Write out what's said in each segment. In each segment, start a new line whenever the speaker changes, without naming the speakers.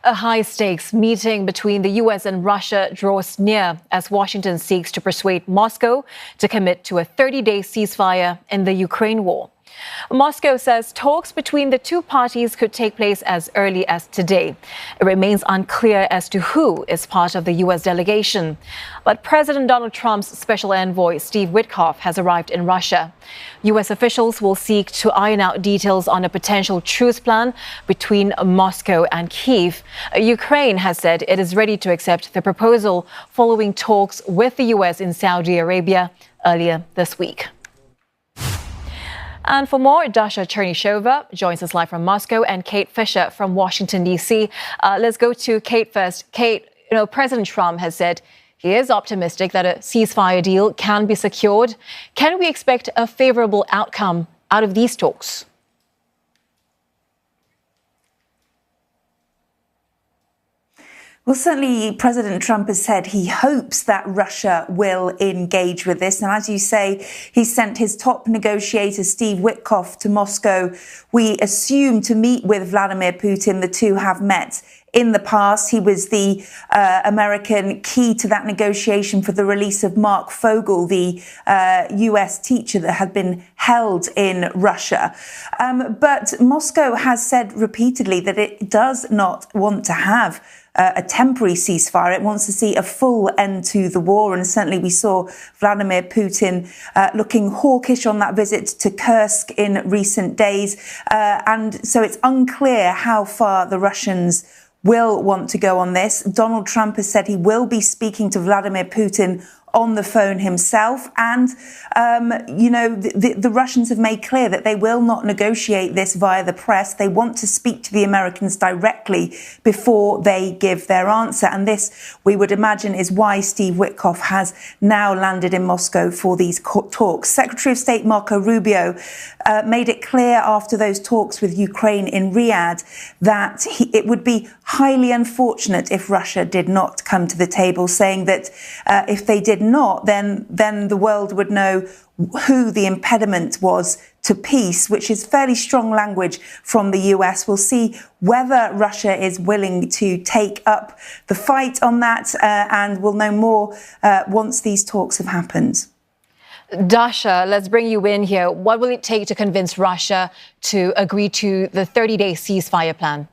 A high-stakes meeting between the U.S. and Russia draws near as Washington seeks to persuade Moscow to commit to a 30-day ceasefire in the Ukraine war. Moscow says talks between the two parties could take place as early as today. It remains unclear as to who is part of the U.S. delegation. But President Donald Trump's special envoy, Steve Witkoff, has arrived in Russia. U.S. officials will seek to iron out details on a potential truce plan between Moscow and Kyiv. Ukraine has said it is ready to accept the proposal following talks with the U.S. in Saudi Arabia earlier this week. And for more, Dasha Chernyshova joins us live from Moscow and Kate Fisher from Washington, D.C. Let's go to Kate first. Kate, President Trump has said he is optimistic that a ceasefire deal can be secured. Can we expect a favorable outcome out of these talks?
Well, certainly President Trump has said he hopes that Russia will engage with this. And as you say, he sent his top negotiator, Steve Witkoff, to Moscow. We assume to meet with Vladimir Putin. The two have met in the past. He was the American key to that negotiation for the release of Mark Fogel, the US teacher that had been held in Russia. But Moscow has said repeatedly that it does not want to have a temporary ceasefire. It wants to see a full end to the war. And certainly we saw Vladimir Putin looking hawkish on that visit to Kursk in recent days. And so it's unclear how far the Russians will want to go on this. Donald Trump has said he will be speaking to Vladimir Putin on the phone himself. And, the Russians have made clear that they will not negotiate this via the press. They want to speak to the Americans directly before they give their answer. And this, we would imagine, is why Steve Witkoff has now landed in Moscow for these talks. Secretary of State Marco Rubio made it clear after those talks with Ukraine in Riyadh that it would be highly unfortunate if Russia did not come to the table, saying that if they did not, then the world would know who the impediment was to peace, which is fairly strong language from the US. We'll see whether Russia is willing to take up the fight on that, and we'll know more once these talks have happened.
Dasha, let's bring you in here. What will it take to convince Russia to agree to the 30-day ceasefire plan?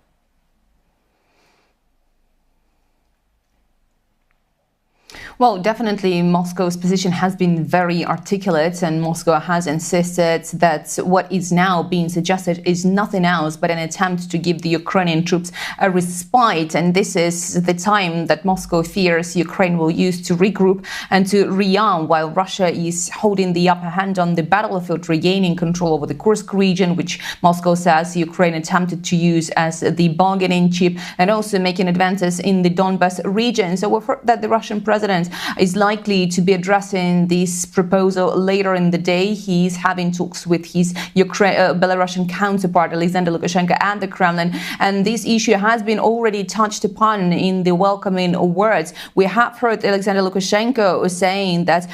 Well, definitely Moscow's position has been very articulate, and Moscow has insisted that what is now being suggested is nothing else but an attempt to give the Ukrainian troops a respite. And this is the time that Moscow fears Ukraine will use to regroup and to rearm, while Russia is holding the upper hand on the battlefield, regaining control over the Kursk region, which Moscow says Ukraine attempted to use as the bargaining chip, and also making advances in the Donbas region. So we've heard that the Russian president is likely to be addressing this proposal later in the day. He's having talks with his Belarusian counterpart, Alexander Lukashenko, and the Kremlin. And this issue has been already touched upon in the welcoming words. We have heard Alexander Lukashenko saying that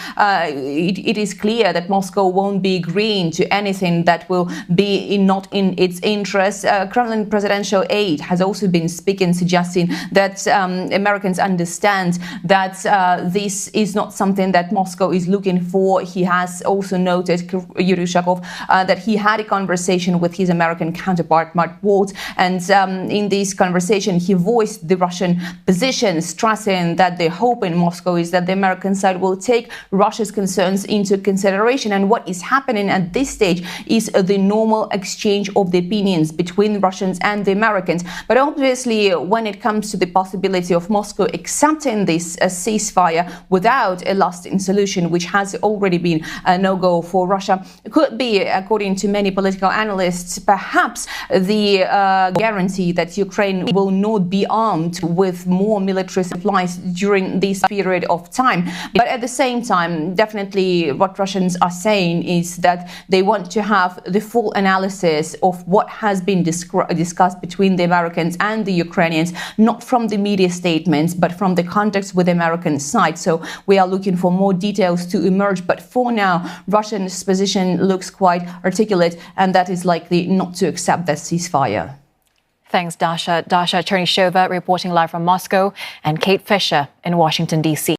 it is clear that Moscow won't be agreeing to anything that will be not in its interest. Kremlin presidential aide has also been speaking, suggesting that Americans understand that this is not something that Moscow is looking for. He has also noted, Yuri Ushakov, that he had a conversation with his American counterpart, Mark Waltz, and in this conversation he voiced the Russian position, stressing that the hope in Moscow is that the American side will take Russia's concerns into consideration. And what is happening at this stage is the normal exchange of the opinions between Russians and the Americans. But obviously, when it comes to the possibility of Moscow accepting this ceasefire without a lasting solution, which has already been a no-go for Russia, could be, according to many political analysts, perhaps the guarantee that Ukraine will not be armed with more military supplies during this period of time. But at the same time, definitely what Russians are saying is that they want to have the full analysis of what has been discussed between the Americans and the Ukrainians, not from the media statements, but from the context with the American side. So we are looking for more details to emerge. But for now, Russia's position looks quite articulate, and that is likely not to accept that ceasefire.
Thanks, Dasha. Dasha Chernyshova reporting live from Moscow, and Kate Fisher in Washington, D.C.